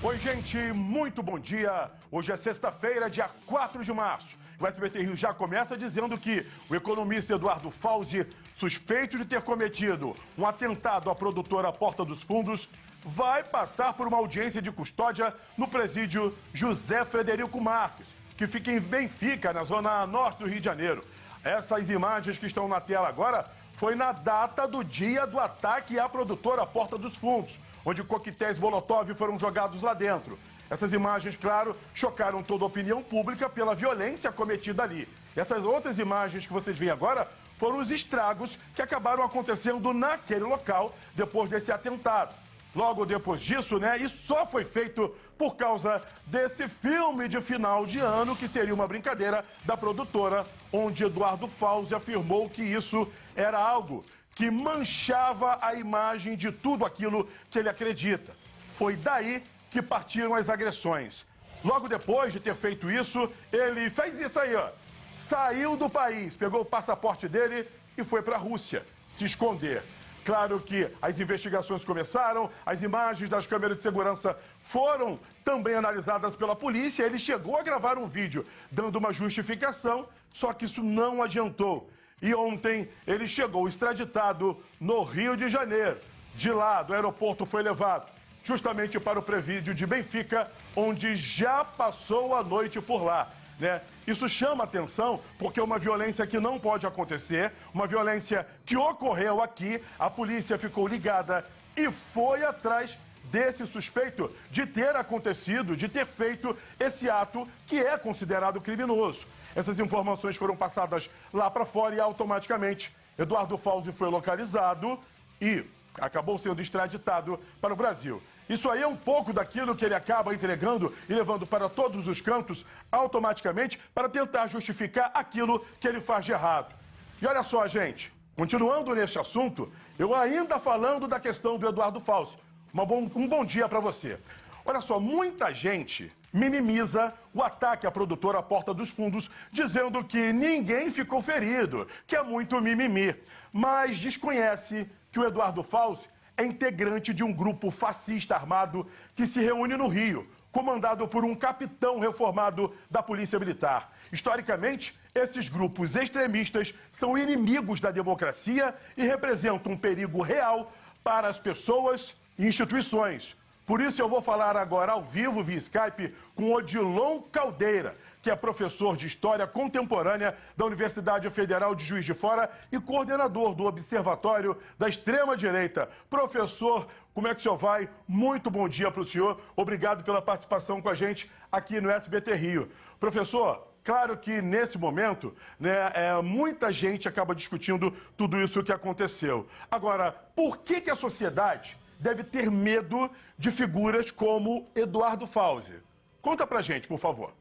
Oi, gente, muito bom dia. Hoje é sexta-feira, dia 4 de março. O SBT Rio já começa dizendo que o economista Eduardo Fauzi, suspeito de ter cometido um atentado à produtora Porta dos Fundos, vai passar por uma audiência de custódia no presídio José Frederico Marques, que fica em Benfica, na zona norte do Rio de Janeiro. Essas imagens que estão na tela agora foi na data do dia do ataque à produtora Porta dos Fundos, onde coquetéis Molotov foram jogados lá dentro. Essas imagens, claro, chocaram toda a opinião pública pela violência cometida ali. Essas outras imagens que vocês veem agora foram os estragos que acabaram acontecendo naquele local depois desse atentado. Logo depois disso, né, e só foi feito por causa desse filme de final de ano, que seria uma brincadeira da produtora, onde Eduardo Fauzi afirmou que isso era algo que manchava a imagem de tudo aquilo que ele acredita. Foi daí que partiram as agressões. Logo depois de ter feito isso, ele fez isso aí, ó. Saiu do país, pegou o passaporte dele e foi para a Rússia se esconder. Claro que as investigações começaram, as imagens das câmeras de segurança foram também analisadas pela polícia. Ele chegou a gravar um vídeo dando uma justificação, só que isso não adiantou. E ontem ele chegou extraditado no Rio de Janeiro. De lá, do aeroporto, foi levado justamente para o presídio de Benfica, onde já passou a noite por lá, né? Isso chama atenção porque é uma violência que não pode acontecer, uma violência que ocorreu aqui. A polícia ficou ligada e foi atrás desse suspeito de ter acontecido, de ter feito esse ato que é considerado criminoso. Essas informações foram passadas lá para fora e automaticamente Eduardo Fauzi foi localizado e acabou sendo extraditado para o Brasil. Isso aí é um pouco daquilo que ele acaba entregando e levando para todos os cantos automaticamente para tentar justificar aquilo que ele faz de errado. E olha só, gente, continuando neste assunto, eu ainda falando da questão do Eduardo Fauzi. Um bom dia para você. Olha só, muita gente minimiza o ataque à produtora Porta dos Fundos, dizendo que ninguém ficou ferido, que é muito mimimi, mas desconhece que o Eduardo Fauzi é integrante de um grupo fascista armado que se reúne no Rio, comandado por um capitão reformado da Polícia Militar. Historicamente, esses grupos extremistas são inimigos da democracia e representam um perigo real para as pessoas e instituições. Por isso eu vou falar agora ao vivo via Skype com Odilon Caldeira, que é professor de História Contemporânea da Universidade Federal de Juiz de Fora e coordenador do Observatório da Extrema-Direita. Professor, como é que o senhor vai? Muito bom dia para o senhor. Obrigado pela participação com a gente aqui no SBT Rio. Professor, claro que nesse momento, né, muita gente acaba discutindo tudo isso que aconteceu. Agora, por que a sociedade deve ter medo de figuras como Eduardo Fauzi? Conta pra gente, por favor.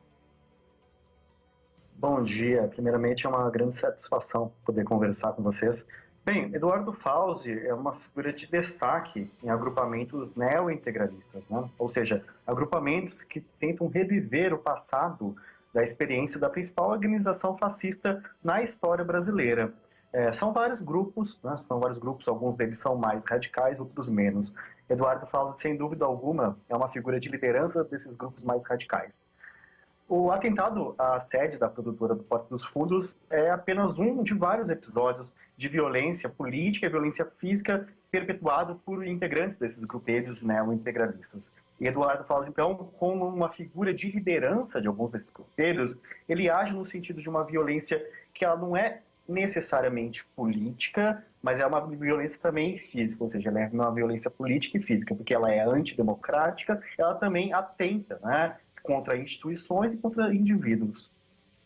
Bom dia. Primeiramente, é uma grande satisfação poder conversar com vocês. Bem, Eduardo Fauzi é uma figura de destaque em agrupamentos neo-integralistas, né? Ou seja, agrupamentos que tentam reviver o passado da experiência da principal organização fascista na história brasileira. São vários grupos, né? Alguns deles são mais radicais, outros menos. Eduardo Fauzi, sem dúvida alguma, é uma figura de liderança desses grupos mais radicais. O atentado à sede da produtora do Porta dos Fundos é apenas um de vários episódios de violência política e violência física perpetuado por integrantes desses grupelhos neo-integralistas. E Eduardo Fauzi, então, como uma figura de liderança de alguns desses grupelhos, ele age no sentido de uma violência que ela não é necessariamente política, mas é uma violência também física, ou seja, ela é uma violência política e física, porque ela é antidemocrática, ela também atenta, né, contra instituições e contra indivíduos.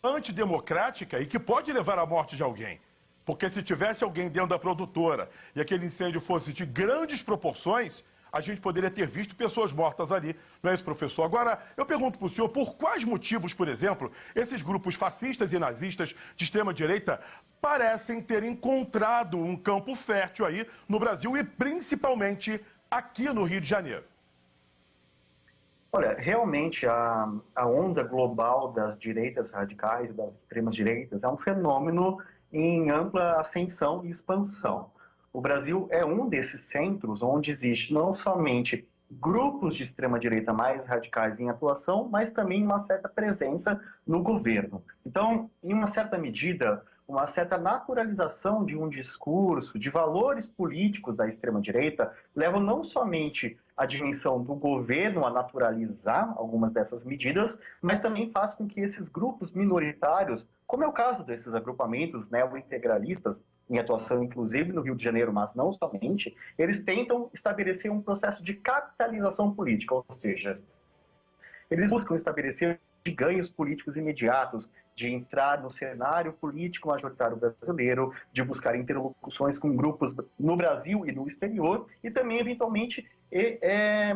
Antidemocrática e que pode levar à morte de alguém. Porque se tivesse alguém dentro da produtora e aquele incêndio fosse de grandes proporções, a gente poderia ter visto pessoas mortas ali, não é isso, professor? Agora, eu pergunto para o senhor, por quais motivos, por exemplo, esses grupos fascistas e nazistas de extrema-direita parecem ter encontrado um campo fértil aí no Brasil e principalmente aqui no Rio de Janeiro? Olha, realmente a onda global das direitas radicais, das extremas direitas, é um fenômeno em ampla ascensão e expansão. O Brasil é um desses centros onde existe não somente grupos de extrema-direita mais radicais em atuação, mas também uma certa presença no governo. Então, em uma certa medida, uma certa naturalização de um discurso, de valores políticos da extrema-direita, levam não somente a dimensão do governo a naturalizar algumas dessas medidas, mas também faz com que esses grupos minoritários, como é o caso desses agrupamentos neo-integralistas, em atuação inclusive no Rio de Janeiro, mas não somente, eles tentam estabelecer um processo de capitalização política, ou seja, eles buscam estabelecer ganhos políticos imediatos, de entrar no cenário político majoritário brasileiro, de buscar interlocuções com grupos no Brasil e no exterior, e também, eventualmente,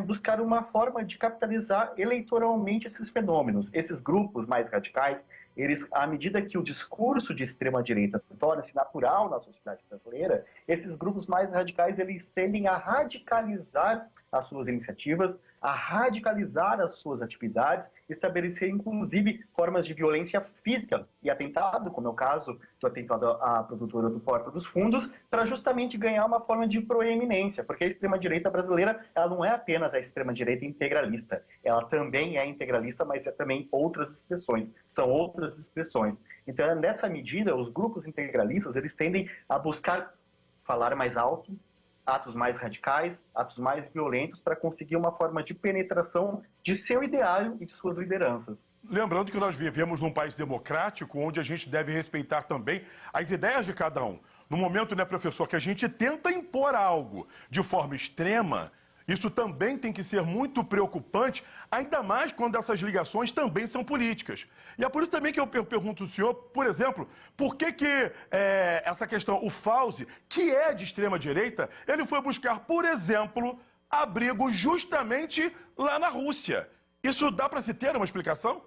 buscar uma forma de capitalizar eleitoralmente esses fenômenos. Esses grupos mais radicais, eles, à medida que o discurso de extrema-direita torna-se natural na sociedade brasileira, esses grupos mais radicais, eles tendem a radicalizar as suas iniciativas, a radicalizar as suas atividades, estabelecer, inclusive, formas de violência física e atentado, como é o caso do atentado à produtora do Porta dos Fundos, para justamente ganhar uma forma de proeminência, porque a extrema-direita brasileira, ela não é apenas a extrema-direita integralista, ela também é integralista, mas é também outras expressões, são outras expressões. Então, nessa medida, os grupos integralistas, eles tendem a buscar falar mais alto, atos mais radicais, atos mais violentos, para conseguir uma forma de penetração de seu ideário e de suas lideranças. Lembrando que nós vivemos num país democrático, onde a gente deve respeitar também as ideias de cada um. No momento, né, professor, que a gente tenta impor algo de forma extrema, isso também tem que ser muito preocupante, ainda mais quando essas ligações também são políticas. E é por isso também que eu pergunto ao senhor, por exemplo, por que essa questão, o Fauzi, que é de extrema-direita, ele foi buscar, por exemplo, abrigo justamente lá na Rússia. Isso dá para se ter uma explicação?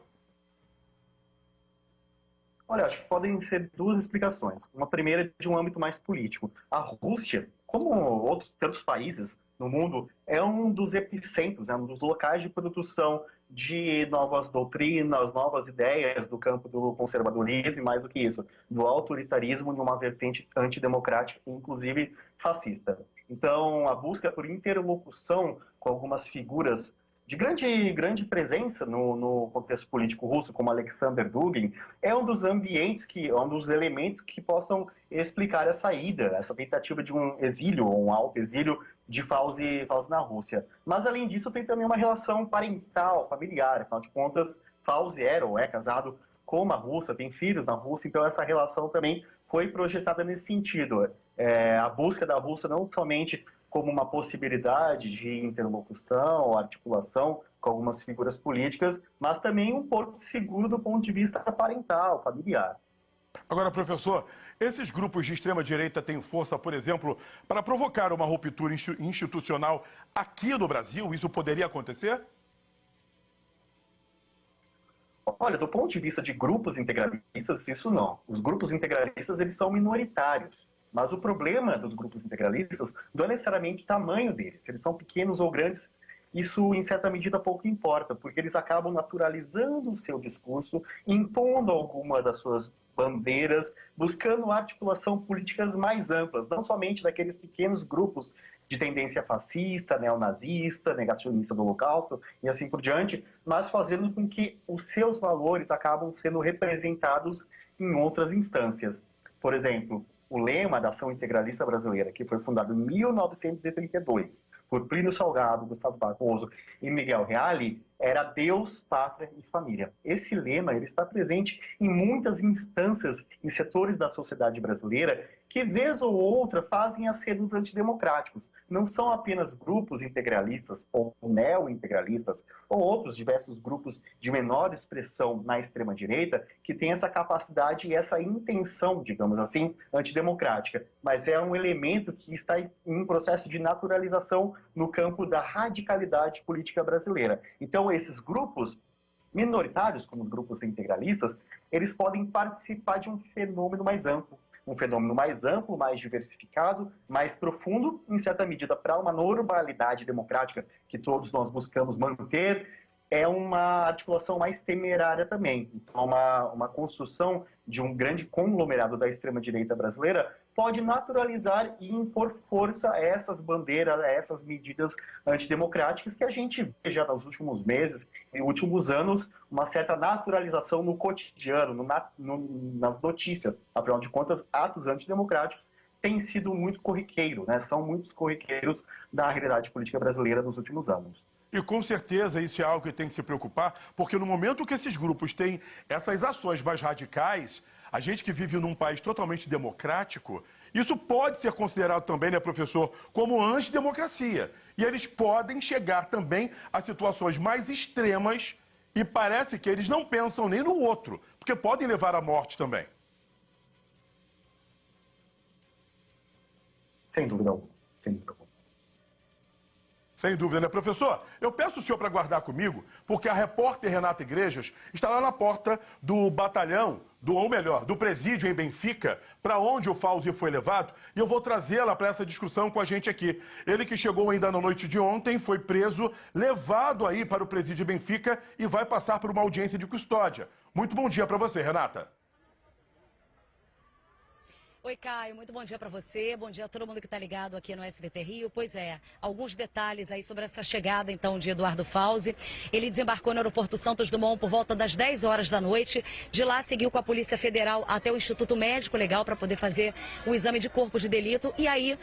Olha, acho que podem ser duas explicações. Uma primeira de um âmbito mais político. A Rússia, como outros tantos países no mundo, é um dos epicentros, é um dos locais de produção de novas doutrinas, novas ideias do campo do conservadorismo e, mais do que isso, do autoritarismo numa vertente antidemocrática, inclusive fascista. Então, a busca por interlocução com algumas figuras de grande presença no contexto político russo, como Alexander Dugin, é um dos ambientes, um dos elementos que possam explicar essa ida, essa tentativa de um exílio, ou um autoexílio de Fauzi na Rússia. Mas, além disso, tem também uma relação parental, familiar. Afinal de contas, Fauzi era ou é casado com uma russa, tem filhos na Rússia, então essa relação também foi projetada nesse sentido. A busca da Rússia não somente como uma possibilidade de interlocução, articulação com algumas figuras políticas, mas também um porto seguro do ponto de vista parental, familiar. Agora, professor, esses grupos de extrema-direita têm força, por exemplo, para provocar uma ruptura institucional aqui no Brasil? Isso poderia acontecer? Olha, do ponto de vista de grupos integralistas, isso não. Os grupos integralistas, eles são minoritários. Mas o problema dos grupos integralistas não é necessariamente o tamanho deles. Se eles são pequenos ou grandes, isso em certa medida pouco importa, porque eles acabam naturalizando o seu discurso, impondo alguma das suas bandeiras, buscando articulação políticas mais amplas, não somente daqueles pequenos grupos de tendência fascista, neonazista, negacionista do Holocausto e assim por diante, mas fazendo com que os seus valores acabam sendo representados em outras instâncias. Por exemplo, o lema da Ação Integralista Brasileira, que foi fundado em 1932 por Plínio Salgado, Gustavo Barroso e Miguel Reale, era Deus, Pátria e Família. Esse lema ele está presente em muitas instâncias, em setores da sociedade brasileira, que vez ou outra fazem acenos antidemocráticos. Não são apenas grupos integralistas ou neo-integralistas, ou outros diversos grupos de menor expressão na extrema-direita, que têm essa capacidade e essa intenção, digamos assim, antidemocrática. Mas é um elemento que está em um processo de naturalização no campo da radicalidade política brasileira. Então, esses grupos minoritários, como os grupos integralistas, eles podem participar de um fenômeno mais amplo, mais diversificado, mais profundo, em certa medida, para uma normalidade democrática que todos nós buscamos manter, é uma articulação mais temerária também. Então, uma construção de um grande conglomerado da extrema-direita brasileira pode naturalizar e impor força a essas bandeiras, a essas medidas antidemocráticas que a gente vê já nos últimos meses e últimos anos, uma certa naturalização no cotidiano, nas notícias. Afinal de contas, atos antidemocráticos têm sido muito corriqueiro, né? São muitos corriqueiros da realidade política brasileira nos últimos anos. E com certeza isso é algo que tem que se preocupar, porque no momento que esses grupos têm essas ações mais radicais, a gente que vive num país totalmente democrático, isso pode ser considerado também, né, professor, como antidemocracia. E eles podem chegar também a situações mais extremas e parece que eles não pensam nem no outro, porque podem levar à morte também. Sem dúvida alguma, sem dúvida alguma. Sem dúvida, né, professor? Eu peço o senhor para aguardar comigo, porque a repórter Renata Igrejas está lá na porta do batalhão, do presídio em Benfica, para onde o Fauzi foi levado, e eu vou trazê-la para essa discussão com a gente aqui. Ele que chegou ainda na noite de ontem, foi preso, levado aí para o presídio em Benfica e vai passar por uma audiência de custódia. Muito bom dia para você, Renata. Oi, Caio, muito bom dia para você, bom dia a todo mundo que está ligado aqui no SBT Rio. Pois é, alguns detalhes aí sobre essa chegada, então, de Eduardo Fauzi. Ele desembarcou no aeroporto Santos Dumont por volta das 10 horas da noite. De lá, seguiu com a Polícia Federal até o Instituto Médico Legal para poder fazer o exame de corpo de delito. E aí,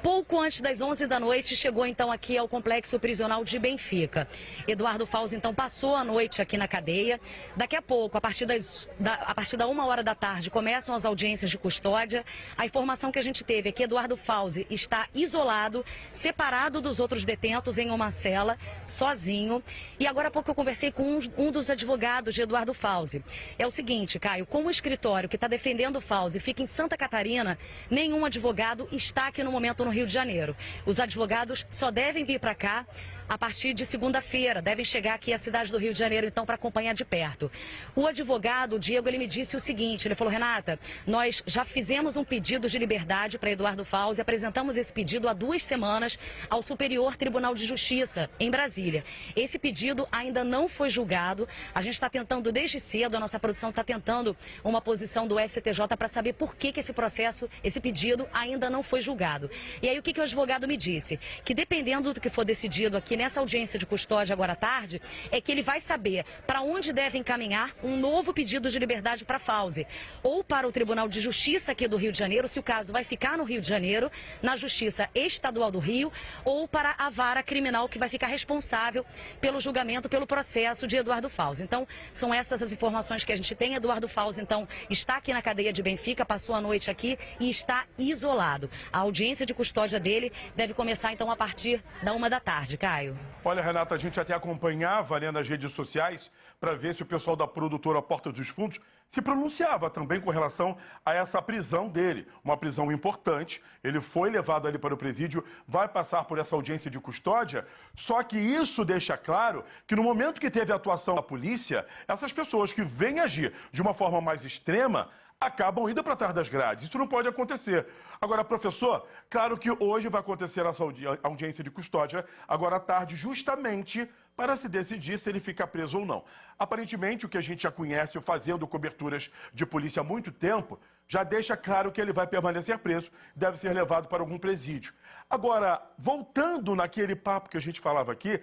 pouco antes das 11 da noite, chegou então aqui ao complexo prisional de Benfica. Eduardo Fauzi então passou a noite aqui na cadeia. Daqui a pouco, a partir da 1h da tarde, começam as audiências de custódia. A informação que a gente teve é que Eduardo Fauzi está isolado, separado dos outros detentos em uma cela, sozinho. E agora há pouco eu conversei com um dos advogados de Eduardo Fauzi. É o seguinte, Caio, como o escritório que está defendendo o Fauzi fica em Santa Catarina, nenhum advogado está aqui no momento no Rio de Janeiro. Os advogados só devem vir para cá a partir de segunda-feira. Devem chegar aqui à cidade do Rio de Janeiro, então, para acompanhar de perto. O advogado, o Diego, ele me disse o seguinte, ele falou: Renata, nós já fizemos um pedido de liberdade para Eduardo Fauzi, apresentamos esse pedido há 2 semanas ao Superior Tribunal de Justiça, em Brasília. Esse pedido ainda não foi julgado, a gente está tentando desde cedo, a nossa produção está tentando uma posição do STJ para saber por que esse processo, esse pedido ainda não foi julgado. E aí o que o advogado me disse? Que dependendo do que for decidido aqui nessa audiência de custódia agora à tarde, é que ele vai saber para onde deve encaminhar um novo pedido de liberdade para Fauzi. Ou para o Tribunal de Justiça aqui do Rio de Janeiro, se o caso vai ficar no Rio de Janeiro, na Justiça Estadual do Rio, ou para a vara criminal que vai ficar responsável pelo julgamento, pelo processo de Eduardo Fauzi. Então, são essas as informações que a gente tem. Eduardo Fauzi, então, está aqui na cadeia de Benfica, passou a noite aqui e está isolado. A audiência de custódia dele deve começar, então, a partir da 1 da tarde, Caio. Olha, Renata, a gente até acompanhava, né, nas redes sociais para ver se o pessoal da produtora Porta dos Fundos se pronunciava também com relação a essa prisão dele. Uma prisão importante, ele foi levado ali para o presídio, vai passar por essa audiência de custódia, só que isso deixa claro que no momento que teve a atuação da polícia, essas pessoas que vêm agir de uma forma mais extrema acabam indo para trás das grades. Isso não pode acontecer. Agora, professor, claro que hoje vai acontecer essa audiência de custódia, agora à tarde, justamente para se decidir se ele fica preso ou não. Aparentemente, o que a gente já conhece fazendo coberturas de polícia há muito tempo, já deixa claro que ele vai permanecer preso, deve ser levado para algum presídio. Agora, voltando naquele papo que a gente falava aqui,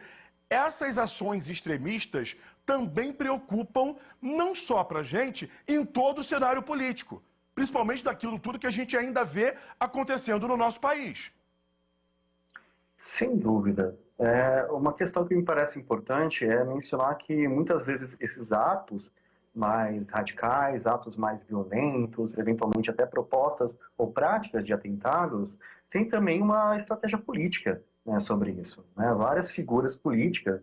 essas ações extremistas também preocupam não só para a gente, em todo o cenário político, principalmente daquilo tudo que a gente ainda vê acontecendo no nosso país. Sem dúvida. Uma questão que me parece importante é mencionar que muitas vezes esses atos mais radicais, atos mais violentos, eventualmente até propostas ou práticas de atentados, têm também uma estratégia política, né, sobre isso. Né? Várias figuras políticas,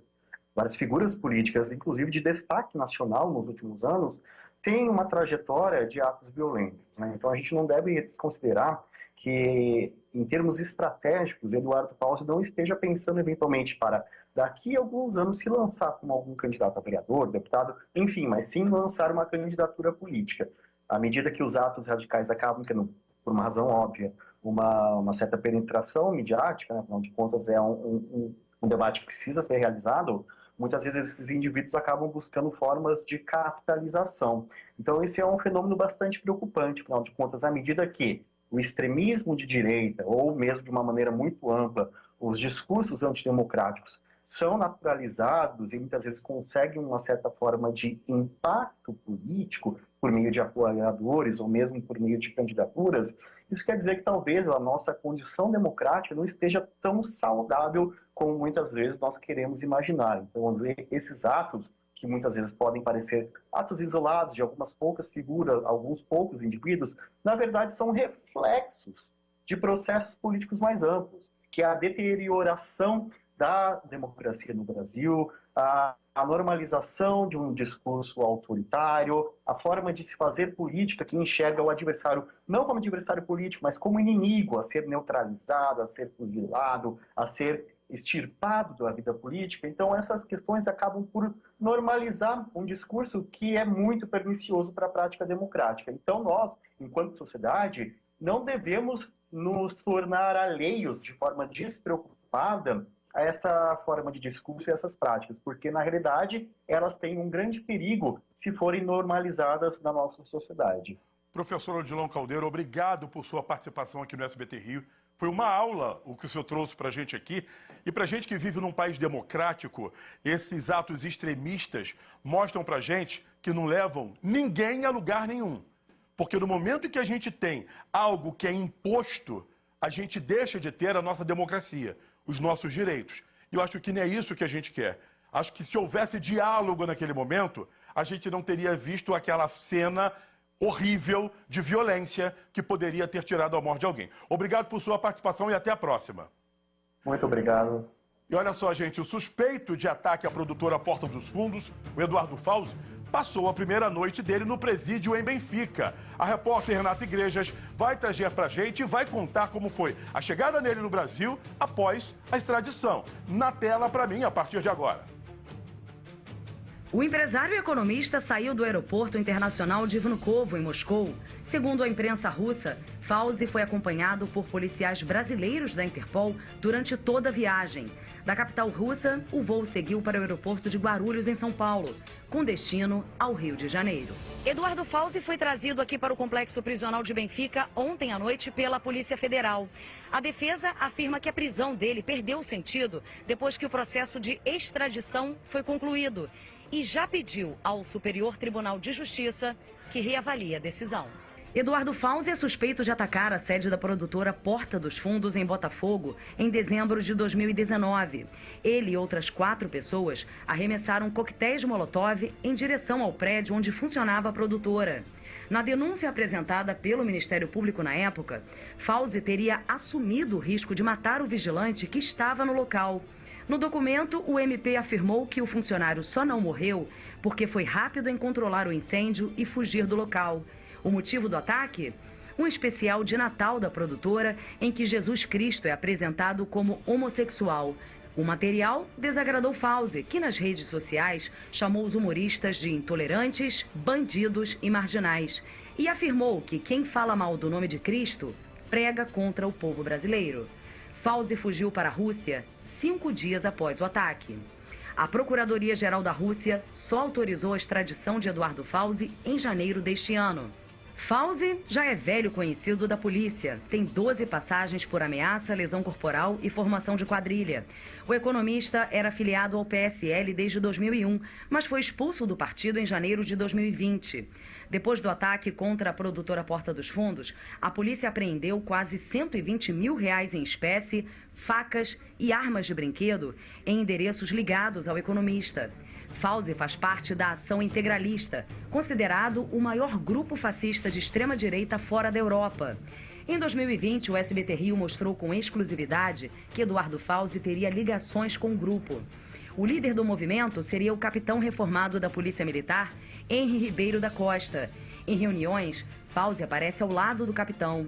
inclusive de destaque nacional nos últimos anos, têm uma trajetória de atos violentos. Né? Então a gente não deve desconsiderar que, em termos estratégicos, Eduardo Fauzi não esteja pensando eventualmente para, daqui a alguns anos, se lançar como algum candidato a vereador, deputado, enfim, mas sim lançar uma candidatura política. À medida que os atos radicais acabam tendo, por uma razão óbvia, uma certa penetração midiática, né? Afinal de contas é um debate que precisa ser realizado, muitas vezes esses indivíduos acabam buscando formas de capitalização. Então esse é um fenômeno bastante preocupante, afinal de contas, à medida que o extremismo de direita, ou mesmo de uma maneira muito ampla, os discursos antidemocráticos, são naturalizados e muitas vezes conseguem uma certa forma de impacto político por meio de apoiadores ou mesmo por meio de candidaturas, isso quer dizer que talvez a nossa condição democrática não esteja tão saudável como muitas vezes nós queremos imaginar. Então, esses atos, que muitas vezes podem parecer atos isolados de algumas poucas figuras, alguns poucos indivíduos, na verdade são reflexos de processos políticos mais amplos, que é a deterioração da democracia no Brasil, a normalização de um discurso autoritário, a forma de se fazer política que enxerga o adversário não como adversário político, mas como inimigo, a ser neutralizado, a ser fuzilado, a ser extirpado da vida política. Então, essas questões acabam por normalizar um discurso que é muito pernicioso para a prática democrática. Então, nós, enquanto sociedade, não devemos nos tornar alheios de forma despreocupada a esta forma de discurso e essas práticas, porque, na realidade, elas têm um grande perigo se forem normalizadas na nossa sociedade. Professor Odilon Caldeiro, obrigado por sua participação aqui no SBT Rio. Foi uma aula o que o senhor trouxe para a gente aqui. E para a gente que vive num país democrático, esses atos extremistas mostram para a gente que não levam ninguém a lugar nenhum. Porque no momento em que a gente tem algo que é imposto, a gente deixa de ter a nossa democracia, os nossos direitos. E eu acho que nem é isso que a gente quer. Acho que se houvesse diálogo naquele momento, a gente não teria visto aquela cena horrível de violência que poderia ter tirado a morte de alguém. Obrigado por sua participação e até a próxima. Muito obrigado. E olha só, gente, o suspeito de ataque à produtora Porta dos Fundos, o Eduardo Fauzi, passou a primeira noite dele no presídio em Benfica. A repórter Renata Igrejas vai trazer pra gente e vai contar como foi a chegada dele no Brasil após a extradição. Na tela pra mim, a partir de agora. O empresário e economista saiu do aeroporto internacional de Vnukovo, em Moscou. Segundo a imprensa russa, Fauzi foi acompanhado por policiais brasileiros da Interpol durante toda a viagem. Da capital russa, o voo seguiu para o aeroporto de Guarulhos, em São Paulo, com destino ao Rio de Janeiro. Eduardo Fauzi foi trazido aqui para o complexo prisional de Benfica ontem à noite pela Polícia Federal. A defesa afirma que a prisão dele perdeu sentido depois que o processo de extradição foi concluído e já pediu ao Superior Tribunal de Justiça que reavalie a decisão. Eduardo Fauzi é suspeito de atacar a sede da produtora Porta dos Fundos, em Botafogo, em dezembro de 2019. Ele e outras 4 pessoas arremessaram coquetéis Molotov em direção ao prédio onde funcionava a produtora. Na denúncia apresentada pelo Ministério Público na época, Fauzi teria assumido o risco de matar o vigilante que estava no local. No documento, o MP afirmou que o funcionário só não morreu porque foi rápido em controlar o incêndio e fugir do local. O motivo do ataque? Um especial de Natal da produtora em que Jesus Cristo é apresentado como homossexual. O material desagradou Fauzi, que nas redes sociais chamou os humoristas de intolerantes, bandidos e marginais. E afirmou que quem fala mal do nome de Cristo prega contra o povo brasileiro. Fauzi fugiu para a Rússia 5 dias após o ataque. A Procuradoria-Geral da Rússia só autorizou a extradição de Eduardo Fauzi em janeiro deste ano. Fauzi já é velho conhecido da polícia. Tem 12 passagens por ameaça, lesão corporal e formação de quadrilha. O economista era afiliado ao PSL desde 2001, mas foi expulso do partido em janeiro de 2020. Depois do ataque contra a produtora Porta dos Fundos, a polícia apreendeu quase R$120 mil em espécie, facas e armas de brinquedo em endereços ligados ao economista. Fauzi faz parte da Ação Integralista, considerado o maior grupo fascista de extrema-direita fora da Europa. Em 2020, o SBT Rio mostrou com exclusividade que Eduardo Fauzi teria ligações com o grupo. O líder do movimento seria o capitão reformado da Polícia Militar, Henri Ribeiro da Costa. Em reuniões, Fauzi aparece ao lado do capitão.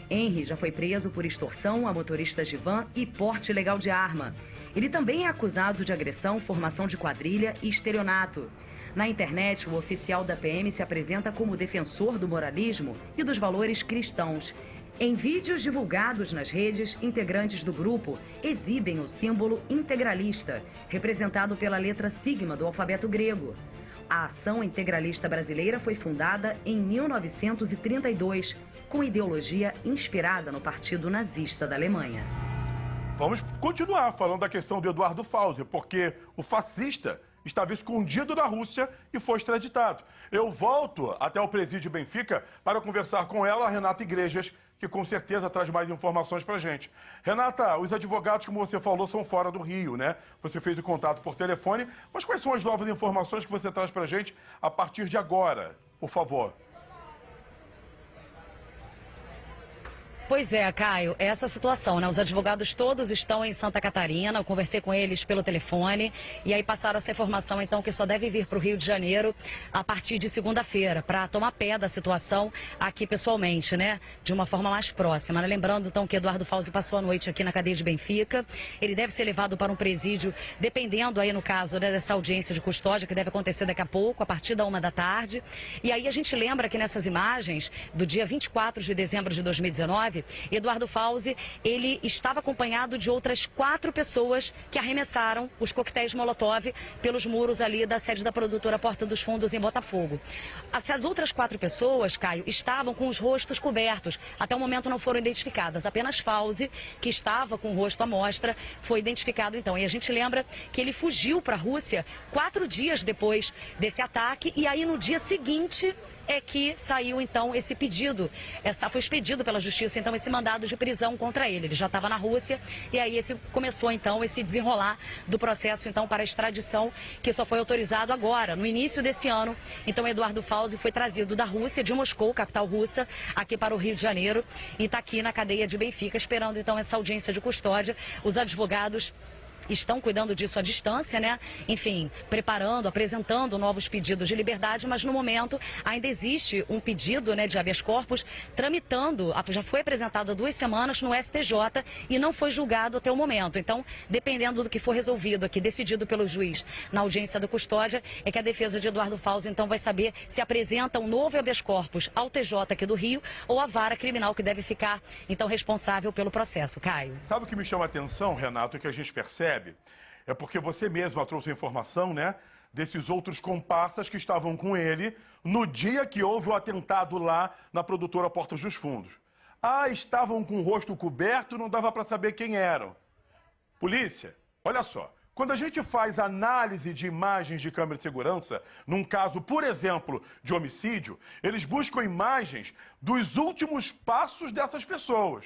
Henri já foi preso por extorsão a motoristas de van e porte ilegal de arma. Ele também é acusado de agressão, formação de quadrilha e estelionato. Na internet, o oficial da PM se apresenta como defensor do moralismo e dos valores cristãos. Em vídeos divulgados nas redes, integrantes do grupo exibem o símbolo integralista, representado pela letra sigma do alfabeto grego. A Ação Integralista Brasileira foi fundada em 1932 com ideologia inspirada no partido nazista da Alemanha. Vamos continuar falando da questão do Eduardo Fauzi, porque o fascista estava escondido na Rússia e foi extraditado. Eu volto até o presídio Benfica para conversar com ela, a Renata Igrejas, que com certeza traz mais informações para a gente. Renata, os advogados, como você falou, são fora do Rio, né? Você fez o contato por telefone, mas quais são as novas informações que você traz para a gente a partir de agora, por favor? Pois é, Caio, essa situação, né? Os advogados todos estão em Santa Catarina, eu conversei com eles pelo telefone e aí passaram essa informação, então, que só deve vir para o Rio de Janeiro a partir de segunda-feira, para tomar pé da situação aqui pessoalmente, né? De uma forma mais próxima, né? Lembrando, então, que Eduardo Fauzi passou a noite aqui na cadeia de Benfica, ele deve ser levado para um presídio, dependendo aí, no caso, né, dessa audiência de custódia, que deve acontecer daqui a pouco, a partir da 13h. E aí a gente lembra que nessas imagens, do dia 24 de dezembro de 2019, Eduardo Fauzi, ele estava acompanhado de outras 4 pessoas que arremessaram os coquetéis Molotov pelos muros ali da sede da produtora Porta dos Fundos em Botafogo. As outras 4 pessoas, Caio, estavam com os rostos cobertos. Até o momento não foram identificadas. Apenas Fauzi, que estava com o rosto à mostra, foi identificado então. E a gente lembra que ele fugiu para a Rússia 4 dias depois desse ataque e aí no dia seguinte é que saiu então esse pedido, foi expedido pela justiça então esse mandado de prisão contra ele. Ele já estava na Rússia e aí começou então esse desenrolar do processo então para a extradição, que só foi autorizado agora, no início desse ano. Então Eduardo Fauzi foi trazido da Rússia, de Moscou, capital russa, aqui para o Rio de Janeiro e está aqui na cadeia de Benfica esperando então essa audiência de custódia. Os advogados estão cuidando disso à distância, né? Enfim, preparando, apresentando novos pedidos de liberdade, mas no momento ainda existe um pedido, né, de habeas corpus tramitando, já foi apresentado há 2 semanas no STJ e não foi julgado até o momento. Então, dependendo do que for resolvido aqui, decidido pelo juiz na audiência da custódia, é que a defesa de Eduardo Fauzi então vai saber se apresenta um novo habeas corpus ao TJ aqui do Rio ou a vara criminal que deve ficar então responsável pelo processo. Caio. Sabe o que me chama a atenção, Renato, que a gente percebe? É porque você mesma trouxe a informação, né, desses outros comparsas que estavam com ele no dia que houve o atentado lá na produtora Porta dos Fundos. Ah, estavam com o rosto coberto, não dava para saber quem eram. Polícia, olha só, quando a gente faz análise de imagens de câmera de segurança, num caso, por exemplo, de homicídio, eles buscam imagens dos últimos passos dessas pessoas.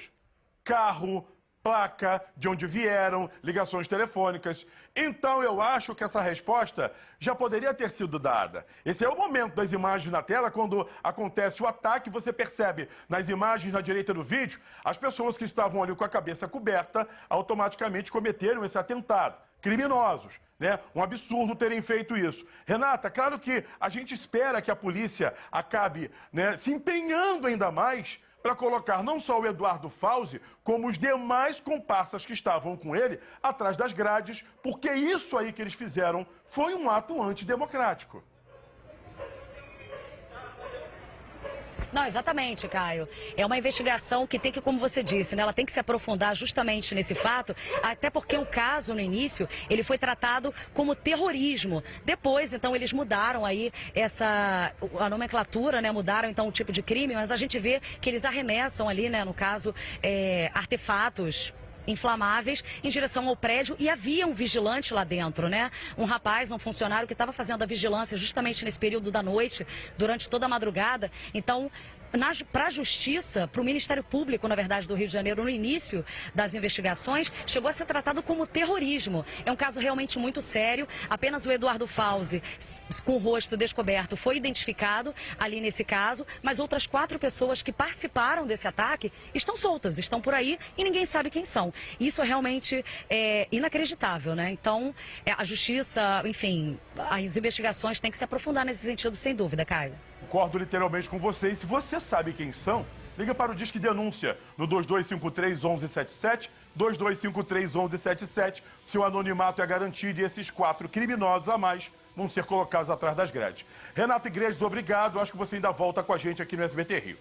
Carro, placa, de onde vieram, ligações telefônicas. Então eu acho que essa resposta já poderia ter sido dada. Esse é o momento das imagens na tela, quando acontece o ataque, você percebe nas imagens na direita do vídeo, as pessoas que estavam ali com a cabeça coberta automaticamente cometeram esse atentado. Criminosos, né? Um absurdo terem feito isso. Renata, claro que a gente espera que a polícia acabe, né, se empenhando ainda mais para colocar não só o Eduardo Fauzi, como os demais comparsas que estavam com ele atrás das grades, porque isso aí que eles fizeram foi um ato antidemocrático. Não, exatamente, Caio. É uma investigação que tem que, como você disse, né, ela tem que se aprofundar justamente nesse fato, até porque o caso, no início, ele foi tratado como terrorismo. Depois, então, eles mudaram aí a nomenclatura, né, mudaram, então, o tipo de crime, mas a gente vê que eles arremessam ali, né, no caso, artefatos inflamáveis em direção ao prédio e havia um vigilante lá dentro, né? Um rapaz, um funcionário que estava fazendo a vigilância justamente nesse período da noite, durante toda a madrugada. Então, para a Justiça, para o Ministério Público, na verdade, do Rio de Janeiro, no início das investigações, chegou a ser tratado como terrorismo. É um caso realmente muito sério. Apenas o Eduardo Fauzi, com o rosto descoberto, foi identificado ali nesse caso, mas outras 4 pessoas que participaram desse ataque estão soltas, estão por aí e ninguém sabe quem são. Isso é realmente inacreditável, né? Então, a Justiça, enfim, as investigações têm que se aprofundar nesse sentido, sem dúvida, Caio. Concordo literalmente com você. E se você sabe quem são, liga para o Disque Denúncia no 2253-1177, 2253-1177. Seu anonimato é garantido e esses 4 criminosos a mais vão ser colocados atrás das grades. Renata Igrejas, obrigado. Acho que você ainda volta com a gente aqui no SBT Rio.